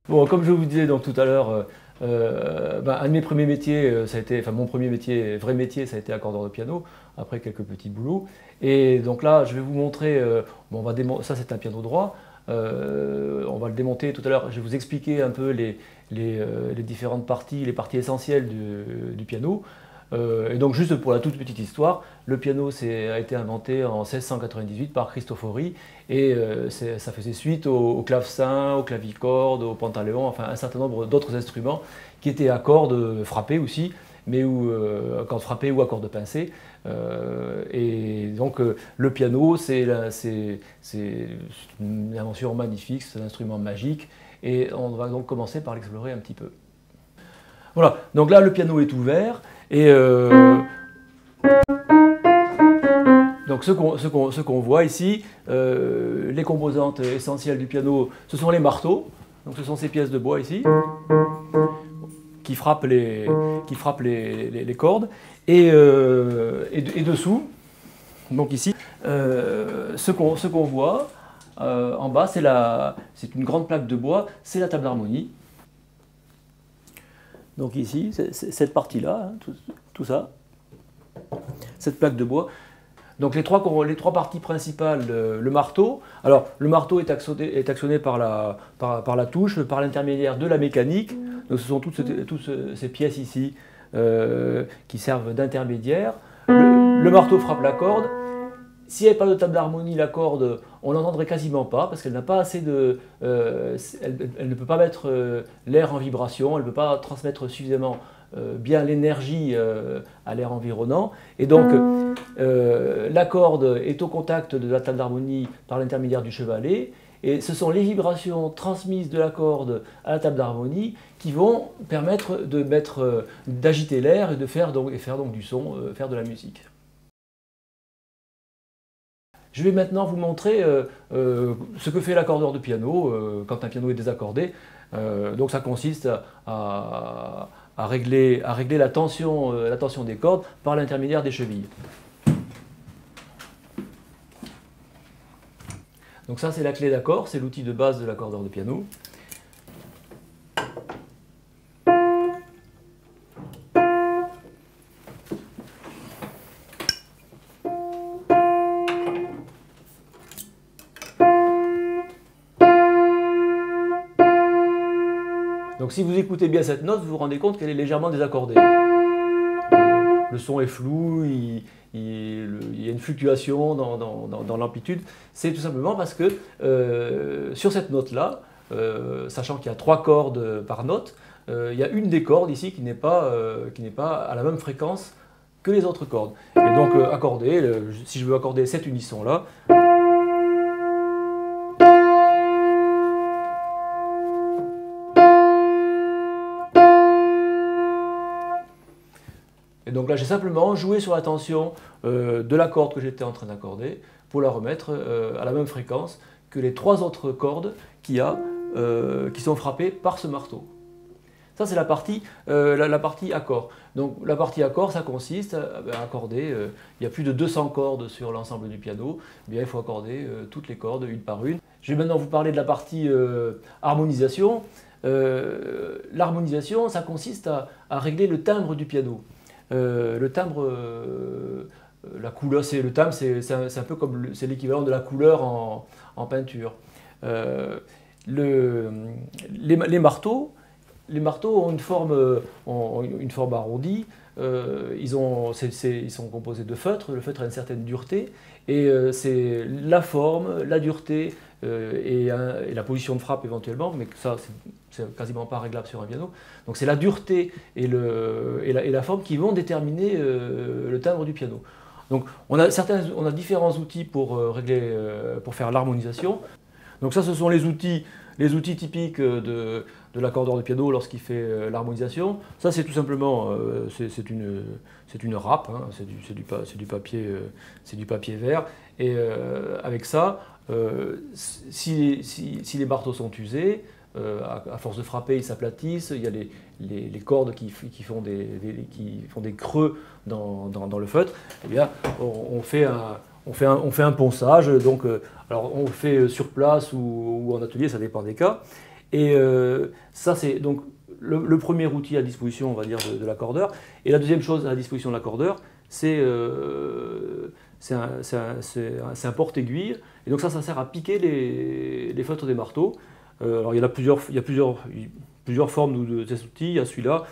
Bon, comme je vous disais donc tout à l'heure, un de mes premiers métiers, ça a été, enfin mon premier métier, vrai métier, ça a été accordeur de piano, après quelques petits boulots. Et donc là, je vais vous montrer, bon, ça c'est un piano droit, on va le démonter tout à l'heure, je vais vous expliquer un peu les différentes parties, les parties essentielles du piano. Et donc juste pour la toute petite histoire, le piano a été inventé en 1698 par Cristofori et ça faisait suite au clavecin, au clavicorde, au pantaleon, enfin un certain nombre d'autres instruments qui étaient à cordes frappées aussi, mais à cordes frappées ou à cordes pincées. Et donc le piano, c'est une invention magnifique, c'est un instrument magique et on va donc commencer par l'explorer un petit peu. Voilà, donc là le piano est ouvert et donc ce qu'on voit ici, les composantes essentielles du piano, ce sont les marteaux, donc ce sont ces pièces de bois ici, qui frappent les cordes, et dessous, donc ici, ce qu'on voit en bas, c'est une grande plaque de bois, c'est la table d'harmonie. Donc ici, cette partie-là, hein, tout ça, cette plaque de bois. Donc les trois parties principales, le marteau. Alors le marteau est actionné par la touche, par l'intermédiaire de la mécanique. Donc ce sont toutes ces pièces ici qui servent d'intermédiaire. Le marteau frappe la corde. S'il n'y avait pas de table d'harmonie, la corde, on n'entendrait quasiment pas parce qu'elle n'a pas assez de... elle ne peut pas mettre l'air en vibration, elle ne peut pas transmettre suffisamment bien l'énergie à l'air environnant. Et donc, la corde est au contact de la table d'harmonie par l'intermédiaire du chevalet. Et ce sont les vibrations transmises de la corde à la table d'harmonie qui vont permettre d'agiter l'air et de faire donc du son, faire de la musique. Je vais maintenant vous montrer ce que fait l'accordeur de piano quand un piano est désaccordé. Donc ça consiste à régler la tension des cordes par l'intermédiaire des chevilles. Donc ça c'est la clé d'accord, c'est l'outil de base de l'accordeur de piano. Donc si vous écoutez bien cette note, vous vous rendez compte qu'elle est légèrement désaccordée. Le son est flou, il y a une fluctuation dans l'amplitude. C'est tout simplement parce que sur cette note-là, sachant qu'il y a 3 cordes par note, il y a une des cordes ici qui n'est pas à la même fréquence que les autres cordes. Et donc si je veux accorder cet unisson-là, et donc là, j'ai simplement joué sur la tension de la corde que j'étais en train d'accorder pour la remettre à la même fréquence que les 3 autres cordes qui sont frappées par ce marteau. Ça, c'est la partie accord. Donc la partie accord, ça consiste à accorder, il y a plus de 200 cordes sur l'ensemble du piano, eh bien, il faut accorder toutes les cordes une par une. Je vais maintenant vous parler de la partie harmonisation. L'harmonisation, ça consiste à régler le timbre du piano. Le timbre, la couleur, le timbre, c'est un peu comme c'est l'équivalent de la couleur en peinture. Les marteaux ont une forme arrondie. Ils sont composés de feutre. Le feutre a une certaine dureté et c'est la forme, la dureté et la position de frappe éventuellement, mais ça c'est quasiment pas réglable sur un piano. Donc c'est la dureté et la forme qui vont déterminer le timbre du piano. Donc on a différents outils pour faire l'harmonisation. Donc ça, ce sont les outils typiques de l'accordeur de piano lorsqu'il fait l'harmonisation. Ça, c'est tout simplement c'est une râpe, hein, c'est du papier vert. Et avec ça, si les marteaux sont usés, à force de frapper, ils s'aplatissent. Il y a les cordes qui font des creux dans le feutre. Eh bien, on fait un ponçage. Donc, alors on le fait sur place ou en atelier, ça dépend des cas. Et ça, c'est donc le premier outil à disposition, on va dire, de l'accordeur. Et la deuxième chose à disposition de l'accordeur, c'est un porte-aiguille. Et donc ça sert à piquer les feutres des marteaux. Alors il y en a plusieurs formes de ces outils. Il y a celui-là.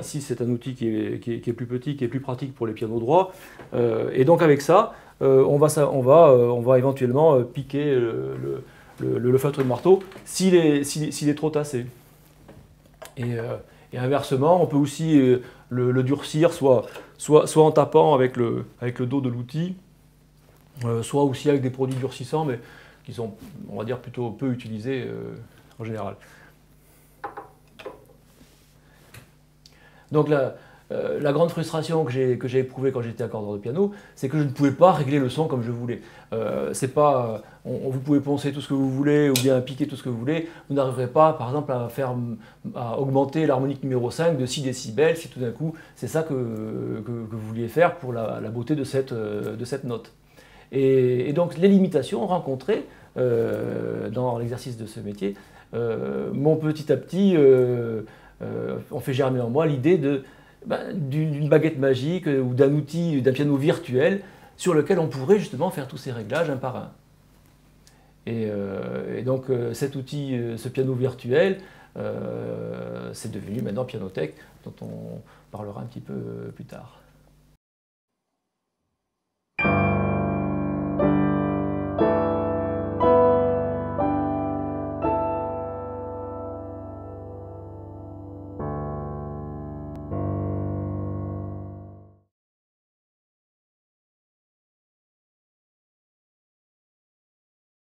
Ici, c'est un outil qui est plus petit, qui est plus pratique pour les pianos droits. Et donc avec ça, on va éventuellement piquer le feutre de marteau s'il est trop tassé. Et inversement, on peut aussi le durcir soit en tapant avec le dos de l'outil, soit aussi avec des produits durcissants, mais qui sont, on va dire, plutôt peu utilisés en général. Donc la grande frustration que j'ai éprouvée quand j'étais accordeur de piano, c'est que je ne pouvais pas régler le son comme je voulais. Vous pouvez poncer tout ce que vous voulez ou bien piquer tout ce que vous voulez, vous n'arriverez pas par exemple à augmenter l'harmonique numéro 5 de 6 décibels si tout d'un coup c'est ça que vous vouliez faire pour la beauté de cette note. Et donc les limitations rencontrées dans l'exercice de ce métier m'ont petit à petit ont fait germer en moi l'idée d'une baguette magique ou d'un outil, d'un piano virtuel sur lequel on pourrait justement faire tous ces réglages un par un. Et donc cet outil, ce piano virtuel, c'est devenu maintenant Pianothèque, dont on parlera un petit peu plus tard.